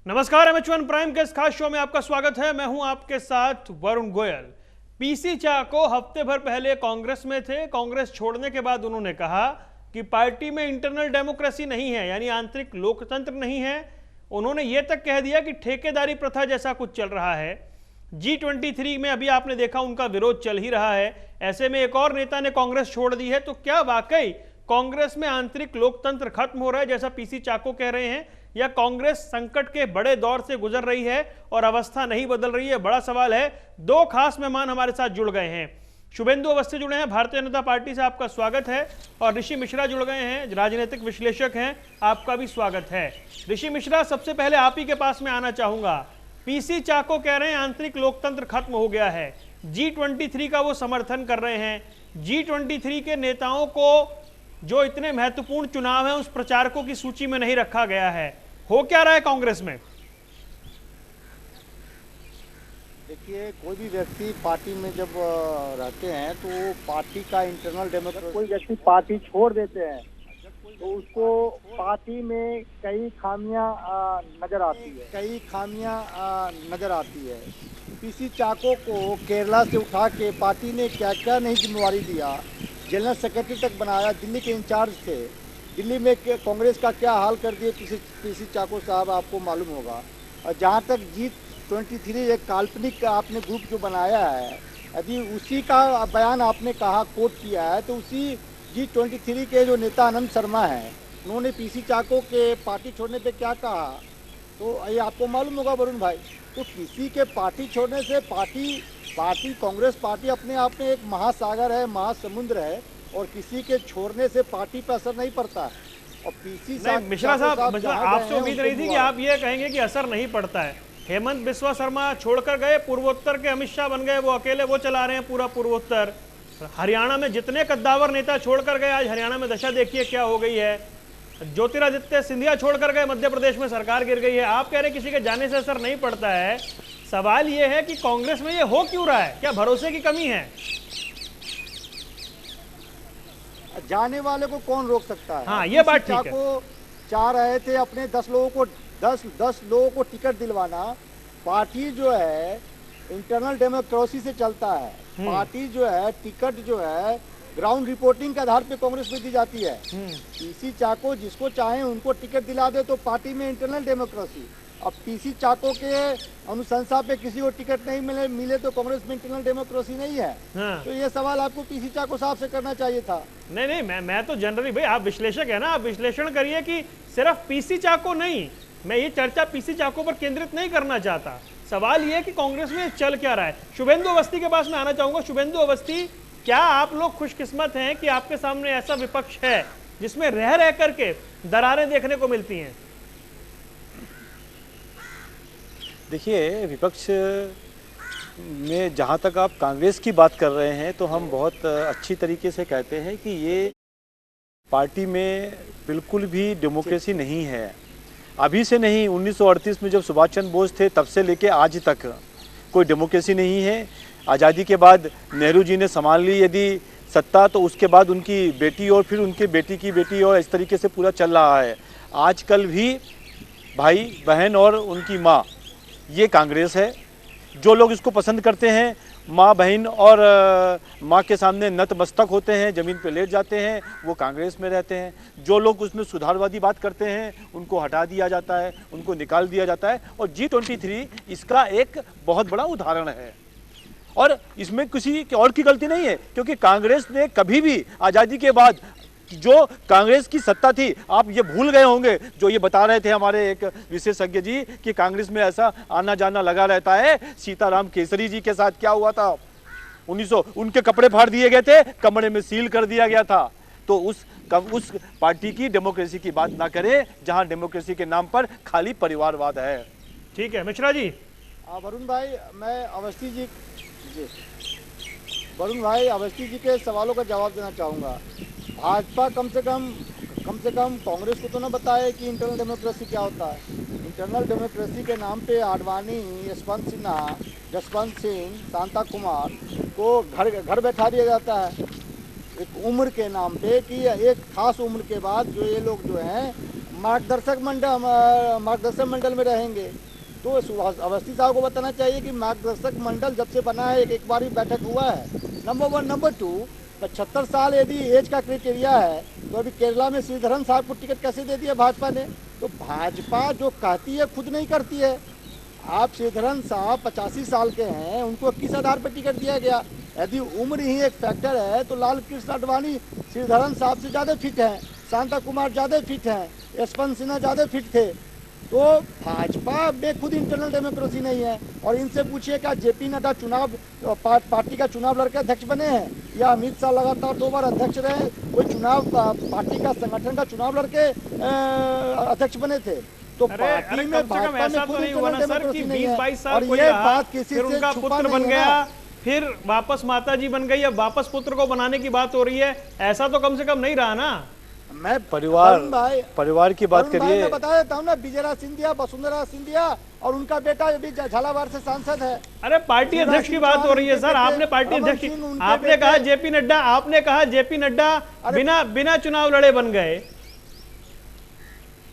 नमस्कार, एमएच1 प्राइम के इस खास शो में आपका स्वागत है। मैं हूं आपके साथ वरुण गोयल। पीसी चाको हफ्ते भर पहले कांग्रेस में थे। कांग्रेस छोड़ने के बाद उन्होंने कहा कि पार्टी में इंटरनल डेमोक्रेसी नहीं है, यानी आंतरिक लोकतंत्र नहीं है। उन्होंने ये तक कह दिया कि ठेकेदारी प्रथा जैसा कुछ चल रहा है। G23 में अभी आपने देखा उनका विरोध चल ही रहा है। ऐसे में एक और नेता ने कांग्रेस छोड़ दी है, तो क्या वाकई कांग्रेस में आंतरिक लोकतंत्र खत्म हो रहा है जैसा पीसी चाको कह रहे हैं, या कांग्रेस संकट के बड़े दौर से गुजर रही है और अवस्था नहीं बदल रही है? बड़ा सवाल है। दो खास मेहमान हमारे साथ जुड़ गए हैं। शुभेंदु अवस्थी जुड़े हैं, भारतीय जनता पार्टी से, आपका स्वागत है। और ऋषि मिश्रा जुड़ गए हैं, राजनीतिक विश्लेषक हैं, आपका भी स्वागत है। ऋषि मिश्रा, सबसे पहले आप ही के पास में आना चाहूंगा। पीसी चाको कह रहे हैं आंतरिक लोकतंत्र खत्म हो गया है, G23 का वो समर्थन कर रहे हैं। G23 के नेताओं को जो इतने महत्वपूर्ण चुनाव है उस प्रचारकों की सूची में नहीं रखा गया है। हो क्या रहा है कांग्रेस में? देखिए, कोई भी व्यक्ति पार्टी में जब रहते हैं तो वो पार्टी का इंटरनल डेमोक्रेसी, कोई व्यक्ति पार्टी छोड़ देते हैं तो उसको पार्टी में कई खामियां नजर आती है। पीसी चाको को केरला से उठा के पार्टी ने क्या क्या नहीं जिम्मेवारी दिया, जनरल सेक्रेटरी तक बनाया, दिल्ली के इंचार्ज थे। दिल्ली में कांग्रेस का क्या हाल कर दिए पीसी चाको साहब, आपको मालूम होगा। और जहाँ तक G23 एक काल्पनिक आपने ग्रुप जो बनाया है, यदि उसी का बयान आपने कहा, कोट किया है, तो उसी G23 के जो नेता आनंद शर्मा हैं, उन्होंने पीसी चाको के पार्टी छोड़ने पे क्या कहा, तो ये आपको मालूम होगा वरुण भाई। तो किसी के पार्टी छोड़ने से पार्टी कांग्रेस पार्टी अपने आप में एक महासागर है, महासमुद्र है, और किसी के छोड़ने से पार्टी पर असर नहीं पड़ता है। और पीसी मिश्रा साहब, आपसे उम्मीद नहीं थी कि आप ये कहेंगे कि असर नहीं पड़ता है। हेमंत बिस्वा शर्मा छोड़कर गए, पूर्वोत्तर के अमित शाह बन गए, वो अकेले वो चला रहे हैं पूरा पूर्वोत्तर। हरियाणा में जितने कद्दावर नेता छोड़कर गए, आज हरियाणा में दशा देखिए क्या हो गई है। ज्योतिरादित्य सिंधिया छोड़कर गए, मध्य प्रदेश में सरकार गिर गई है। आप कह रहे हैं किसी के जाने से असर नहीं पड़ता है। सवाल ये है कि कांग्रेस में ये हो क्यों रहा है? क्या भरोसे की कमी है? जाने वाले को कौन रोक सकता है? हाँ, ये बात ठीक है। को चाह रहे थे अपने 10 लोगों को टिकट दिलवाना। पार्टी जो है इंटरनल डेमोक्रेसी से चलता है। पार्टी जो है टिकट जो है ग्राउंड रिपोर्टिंग के आधार पे कांग्रेस में दी जाती है। पीसी चाको जिसको चाहे उनको टिकट दिला दे तो पार्टी में इंटरनल डेमोक्रेसी। अब पीसी चाको के अनुशंसा पे किसी को टिकट नहीं मिले तो कांग्रेस में इंटरनल डेमोक्रेसी नहीं है। हाँ। तो ये सवाल आपको पीसी चाको साहब से करना चाहिए था। नहीं, मैं तो जनरली, भाई आप विश्लेषक है ना, आप विश्लेषण करिए कि सिर्फ पीसी चाको नहीं, मैं ये चर्चा पीसी चाको पर केंद्रित नहीं करना चाहता। सवाल ये है कि कांग्रेस में चल क्या रहा है। शुभेंदु अवस्थी के पास में आना चाहूंगा। शुभेंदु अवस्थी, क्या आप लोग खुशकिस्मत हैं कि आपके सामने ऐसा विपक्ष है जिसमें रह करके दरारें देखने को मिलती हैं? देखिए, विपक्ष में जहाँ तक आप कांग्रेस की बात कर रहे हैं तो हम बहुत अच्छी तरीके से कहते हैं कि ये पार्टी में बिल्कुल भी डेमोक्रेसी नहीं है। अभी से नहीं, 1938 में जब सुभाष चंद्र बोस थे तब से लेके आज तक कोई डेमोक्रेसी नहीं है। आज़ादी के बाद नेहरू जी ने संभाल ली यदि सत्ता, तो उसके बाद उनकी बेटी और फिर उनके बेटी की बेटी, और इस तरीके से पूरा चल रहा है। आजकल भी भाई बहन और उनकी माँ, ये कांग्रेस है। जो लोग इसको पसंद करते हैं, माँ बहन और माँ के सामने नतमस्तक होते हैं, ज़मीन पे लेट जाते हैं, वो कांग्रेस में रहते हैं। जो लोग उसमें सुधारवादी बात करते हैं उनको हटा दिया जाता है, उनको निकाल दिया जाता है। और G23 इसका एक बहुत बड़ा उदाहरण है। और इसमें किसी और की गलती नहीं है, क्योंकि कांग्रेस ने कभी भी आज़ादी के बाद जो कांग्रेस की सत्ता थी, आप ये भूल गए होंगे, जो ये बता रहे थे हमारे एक विशेषज्ञ जी कि कांग्रेस में ऐसा आना जाना लगा रहता है। सीताराम केसरी जी के साथ क्या हुआ था? 1900 उनके कपड़े फाड़ दिए गए थे, कमरे में सील कर दिया गया था। तो उस पार्टी की डेमोक्रेसी की बात ना करें जहां डेमोक्रेसी के नाम पर खाली परिवारवाद है। ठीक है मिश्रा जी। वरुण भाई, मैं अवस्थी जी के सवालों का जवाब देना चाहूँगा। भाजपा कम से कम कांग्रेस को तो ना बताए कि इंटरनल डेमोक्रेसी क्या होता है। इंटरनल डेमोक्रेसी के नाम पे आडवाणी, यशवंत सिन्हा, जसवंत सिंह, शांता कुमार को घर बैठा दिया जाता है एक उम्र के नाम पे, कि एक खास उम्र के बाद जो ये लोग जो हैं मार्गदर्शक मंडल में रहेंगे। तो अवस्थी साहब को बताना चाहिए कि मार्गदर्शक मंडल जब से बना है एक बार ही बैठक हुआ है, नंबर 1। नंबर 2, 75 साल यदि एज का क्राइटेरिया है तो अभी केरला में श्रीधरन साहब को टिकट कैसे दे दिया भाजपा ने? तो भाजपा जो कहती है खुद नहीं करती है। आप श्रीधरन साहब 85 साल के हैं, उनको किस आधार पर टिकट दिया गया? यदि उम्र ही एक फैक्टर है तो लाल कृष्ण आडवाणी श्रीधरन साहब से ज़्यादा फिट हैं, शांता कुमार ज़्यादा फिट हैं, यशवंत सिन्हा ज़्यादा फिट थे। तो भाजपा में खुद इंटरनल डेमोक्रेसी नहीं है। और इनसे पूछिए क्या जेपी नड्डा चुनाव पार्टी का चुनाव लड़के अध्यक्ष बने हैं, या अमित शाह लगातार 2 बार अध्यक्ष रहे, कोई चुनाव पार्टी का संगठन का चुनाव लड़के अध्यक्ष बने थे? तो पार्टी में भाजपा में खुद इंटरनल डेमोक्रेसी नहीं है। और ये बात किसी से छुपा नहीं है। फिर वापस माता जी बन गई, अब वापस पुत्र को बनाने की बात हो रही है, ऐसा तो कम से कम नहीं रहा ना। मैं परिवार की बात करिए। मैं बता देता हूँ ना, विजयराज सिंधिया, वसुंधरा सिंधिया और उनका बेटा अभी झालावाड़ से सांसद है। अरे पार्टी अध्यक्ष की बात हो रही है सर, आपने पार्टी अध्यक्ष, आपने कहा जेपी नड्डा, आपने कहा जेपी नड्डा बिना चुनाव लड़े बन गए,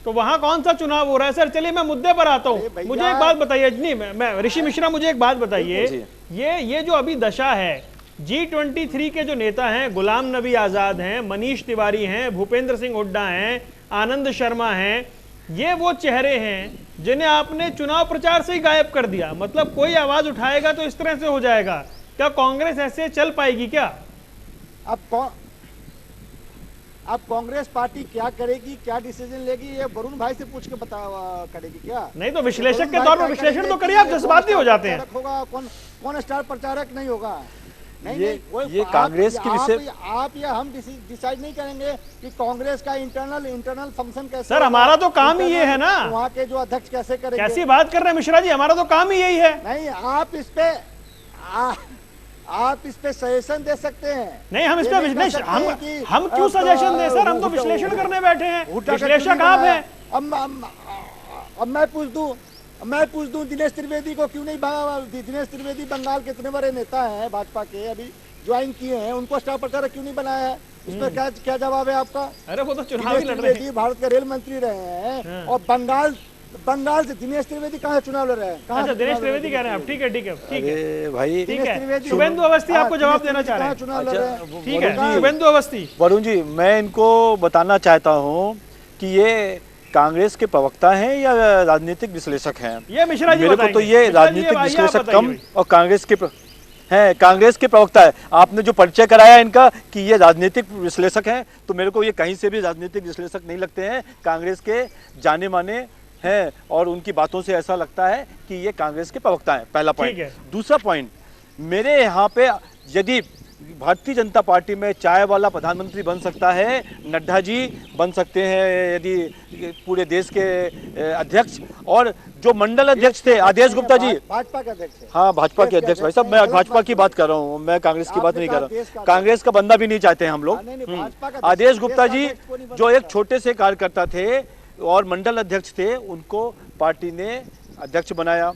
तो वहां कौन सा चुनाव हो रहा है सर? चलिए मैं मुद्दे पर आता हूँ। मुझे एक बात बताइए, नहीं मैं ऋषि मिश्रा, मुझे एक बात बताइए, ये जो अभी दशा है, G23 के जो नेता हैं, गुलाम नबी आजाद हैं, मनीष तिवारी हैं, भूपेंद्र सिंह हुड्डा हैं, आनंद शर्मा हैं, ये वो चेहरे हैं जिन्हें आपने चुनाव प्रचार से ही गायब कर दिया। मतलब कोई आवाज उठाएगा तो इस तरह से हो जाएगा। क्या कांग्रेस ऐसे चल पाएगी क्या? अब कांग्रेस पार्टी क्या करेगी, क्या डिसीजन लेगी, ये वरुण भाई से पूछ के करेगी क्या? नहीं तो विश्लेषक के तौर पर विश्लेषण तो करिए, आप जज्बाती हो जाते हैं। होगा कौन स्टार प्रचारक नहीं होगा? ये कांग्रेस की विषय आप या हम डिसाइड नहीं करेंगे कि कांग्रेस का इंटरनल फंक्शन कैसे। सर हमारा तो काम ही ये है ना, वहाँ के जो अध्यक्ष कैसे करेंगे। कैसी बात कर रहे हैं मिश्रा जी, हमारा तो काम ही यही है। नहीं, आप इस पे सजेशन दे सकते हैं। नहीं, हम इस पे हम क्यों सजेशन दें सर? हम तो विश्लेषण करने बैठे हैं, विश्लेषक आप हैं। अब मैं पूछ दूं दिनेश त्रिवेदी को क्यों नहीं भागा? दिनेश त्रिवेदी बंगाल के इतने बड़े नेता हैं भाजपा के, अभी ज्वाइन किए हैं, उनको स्टार प्रचारक क्यों नहीं बनाया है? इस पर क्या जवाब है आपका? अरे वो तो चुनाव ही लड़ रहे हैं, भारत के रेल मंत्री रहे हैं, और बंगाल से दिनेश त्रिवेदी कहाँ चुनाव लड़ रहे हैं? अच्छा, दिनेश त्रिवेदी कह रहे हैं आप? ठीक है भाई, ठीक है। शुभेंदु अवस्थी आपको जवाब देना चाह रहे हैं, चुनाव लड़ रहे हैं। ठीक है शुभेंदु अवस्थी। वरुण जी, मैं इनको बताना चाहता हूँ कि ये कांग्रेस के प्रवक्ता हैं या राजनीतिक विश्लेषक हैं? ये मिश्रा जी मेरे को तो ये राजनीतिक विश्लेषक कम और कांग्रेस के प्रवक्ता है। आपने जो परिचय कराया इनका कि ये राजनीतिक विश्लेषक हैं, तो मेरे को ये कहीं से भी राजनीतिक विश्लेषक नहीं लगते हैं। कांग्रेस के जाने माने हैं और उनकी बातों से ऐसा लगता है कि ये कांग्रेस के प्रवक्ता हैं। पहला पॉइंट। दूसरा पॉइंट, मेरे यहाँ पे यदि भारतीय जनता पार्टी में चाय वाला प्रधानमंत्री बन सकता है, नड्डा जी बन सकते हैं यदि पूरे देश के अध्यक्ष, और जो मंडल अध्यक्ष थे आदेश गुप्ता जी, भाजपा के अध्यक्ष। हाँ, भाजपा के अध्यक्ष। भाई साहब, मैं भाजपा की बात कर रहा हूँ, मैं कांग्रेस की बात नहीं कर रहा। कांग्रेस का बंदा भी नहीं चाहते हैं हम लोग। आदेश गुप्ता जी जो एक छोटे से कार्यकर्ता थे और मंडल अध्यक्ष थे, उनको पार्टी ने अध्यक्ष बनाया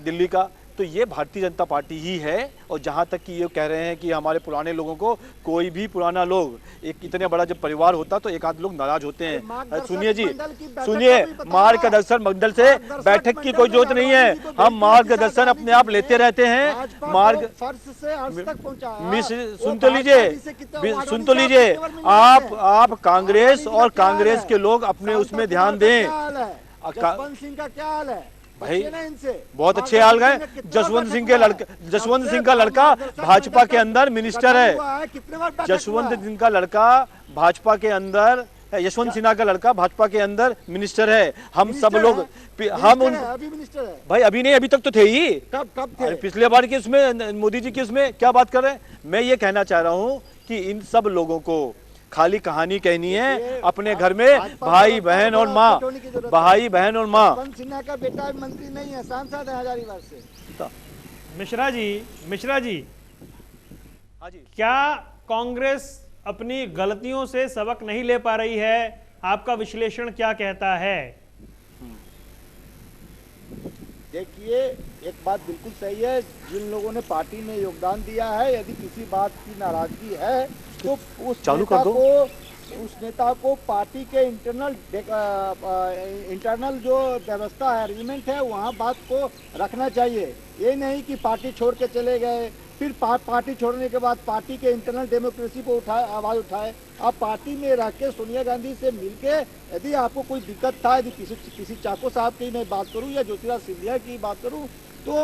दिल्ली का। तो ये भारतीय जनता पार्टी ही है। और जहाँ तक कि ये कह रहे हैं कि हमारे पुराने लोगों को, कोई भी पुराना लोग, एक इतने बड़ा जब परिवार होता तो एक आध लोग नाराज होते हैं। सुनिए जी, सुनिए, मार्गदर्शन मंडल से बैठक की कोई जरूरत नहीं है। हम मार्गदर्शन अपने आप लेते रहते हैं। सुन तो लीजिए, आप कांग्रेस और कांग्रेस के लोग अपने उसमें ध्यान दें। जसवंत सिंह का क्या हाल है भाई? बहुत अच्छे हाल गए। जसवंत सिंह का लड़का भाजपा के अंदर मिनिस्टर है। जसवंत सिंह का लड़का भाजपा के अंदर, यशवंत सिन्हा का लड़का भाजपा के अंदर मिनिस्टर है। हम सब लोग अभी मिनिस्टर है भाई, अभी नहीं, अभी तक तो थे ही। कब थे? पिछले बार की उसमें, मोदी जी की उसमें क्या बात कर रहे हैं? मैं ये कहना चाह रहा हूँ कि इन सब लोगों को खाली कहानी कहनी है अपने घर में, भाई बहन और माँ, भाई बहन और माँ। सिन्हा का बेटा मंत्री नहीं है, सांसद है हजारीबाग से। मिश्रा जी, हाँ जी, क्या कांग्रेस अपनी गलतियों से सबक नहीं ले पा रही है? आपका विश्लेषण क्या कहता है? देखिए, एक बात बिल्कुल सही है, जिन लोगों ने पार्टी में योगदान दिया है, यदि किसी बात की नाराजगी है तो उस नेता को उस नेता को पार्टी के इंटरनल जो व्यवस्था है, अरेंजमेंट है, वहाँ बात को रखना चाहिए। ये नहीं कि पार्टी छोड़ के चले गए, फिर पार्टी छोड़ने के बाद पार्टी के इंटरनल डेमोक्रेसी को आवाज़ उठाए। आप पार्टी में रह के सोनिया गांधी से मिलके यदि आपको कोई दिक्कत था, यदि किसी चाको साहब की मैं बात करूं या ज्योतिराज सिंधिया की बात करूं, तो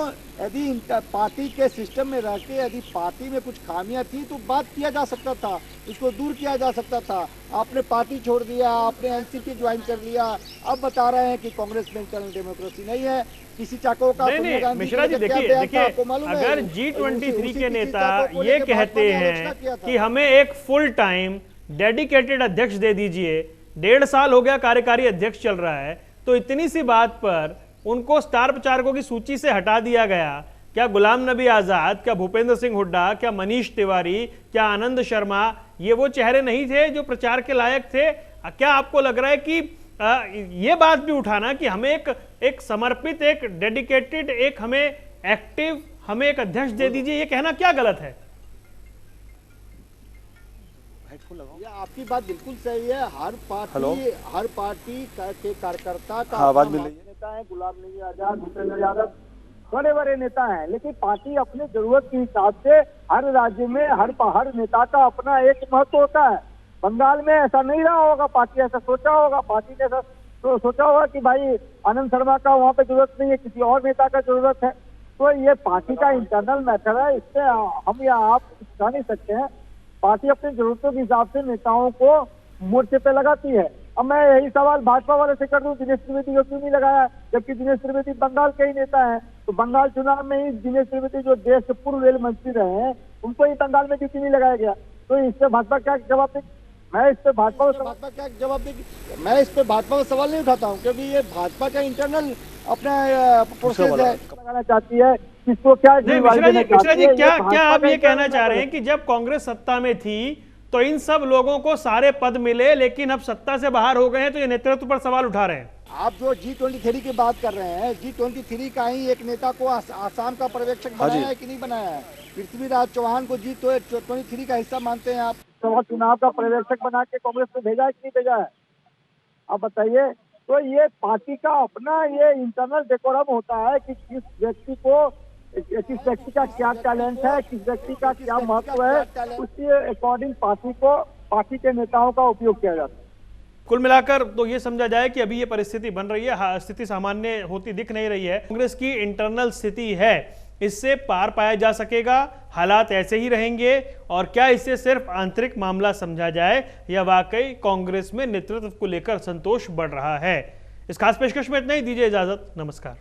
यदि पार्टी के सिस्टम में रह के यदि पार्टी में कुछ खामियां थी तो बात किया जा सकता था, उसको दूर किया जा सकता था। आपने पार्टी छोड़ दिया, आपने एनसीपी ज्वाइन कर लिया, अब बता रहे हैं कि कांग्रेस में इंटरनल डेमोक्रेसी नहीं है। किसी चाको का नहीं मिश्रा जी, देखिए अगर G23 के नेता ये कहते हैं कि हमें एक फुल टाइम डेडिकेटेड अध्यक्ष दे दीजिए, 1.5 साल हो गया कार्यकारी अध्यक्ष चल रहा है, तो इतनी सी बात पर उनको स्टार प्रचारकों की सूची से हटा दिया गया। क्या गुलाम नबी आजाद, क्या भूपेंद्र सिंह हुड्डा, क्या मनीष तिवारी, क्या आनंद शर्मा, ये वो चेहरे नहीं थे जो प्रचार के लायक थे? क्या आपको लग रहा है कि ये बात भी उठाना कि हमें एक समर्पित, एक डेडिकेटेड, एक हमें एक्टिव, हमें एक अध्यक्ष दे दीजिए, ये कहना क्या गलत है? ये आपकी बात बिल्कुल सही है। हर पार्टी के कार्यकर्ता का आवाज मिल रही है। नेता है, गुलाम नबी आजाद, भूपेंद्र यादव बड़े बड़े नेता हैं, लेकिन पार्टी अपनी जरूरत के हिसाब से हर राज्य में हर नेता का अपना एक महत्व होता है। बंगाल में ऐसा नहीं रहा होगा, पार्टी ऐसा सोचा होगा, पार्टी ने ऐसा सोचा होगा कि भाई आनंद शर्मा का वहाँ पे जरूरत नहीं है, किसी और नेता का जरूरत है। तो ये पार्टी का इंटरनल मैटर है, इससे हम या आप कह नहीं सकते हैं। पार्टी अपनी जरूरतों के हिसाब से नेताओं को मोर्चे पे लगाती है। अब मैं यही सवाल भाजपा वाले से कर दूं, दिनेश त्रिवेदी को क्यों नहीं लगाया, जबकि दिनेश त्रिवेदी बंगाल के ही नेता हैं। तो बंगाल चुनाव में ही दिनेश त्रिवेदी जो देश के पूर्व रेल मंत्री रहे हैं, उनको ही बंगाल में क्यों नहीं लगाया गया? तो इससे भाजपा क्या जवाब देगी? मैं इस पे भाजपा का सवाल नहीं उठाता हूँ, क्योंकि ये भाजपा का इंटरनल अपना प्रोसेस है। लगाना चाहती है किसको क्या? मिश्रा जी, क्या आप ये कहना चाह रहे हैं कि जब कांग्रेस सत्ता में थी तो इन सब लोगों को सारे पद मिले, लेकिन अब सत्ता से बाहर हो गए हैं तो ये नेतृत्व पर सवाल उठा रहे हैं? आप जो G23 की बात कर रहे हैं, G23 का ही एक नेता को आसाम का पर्यवेक्षक बनाया है कि नहीं बनाया है? पृथ्वीराज चौहान को G23 का हिस्सा मानते हैं आप? तो चुनाव का पर्यवेक्षक बना के कांग्रेस को भेजा है कि नहीं भेजा है, आप बताइए। तो ये पार्टी का अपना ये इंटरनल डेकोरम होता है कि किस व्यक्ति का क्या टैलेंट है, किस व्यक्ति का क्या महत्व है, उसके अकॉर्डिंग पार्टी के नेताओं का उपयोग किया जाता है। कुल मिलाकर तो ये समझा जाए कि अभी ये परिस्थिति बन रही है, स्थिति सामान्य होती दिख नहीं रही है। कांग्रेस की इंटरनल स्थिति है, इससे पार पाया जा सकेगा? हालात ऐसे ही रहेंगे? और क्या इसे सिर्फ आंतरिक मामला समझा जाए या वाकई कांग्रेस में नेतृत्व को लेकर संतोष बढ़ रहा है? इस खास पेशकश में इतना ही, दीजिए इजाजत, नमस्कार।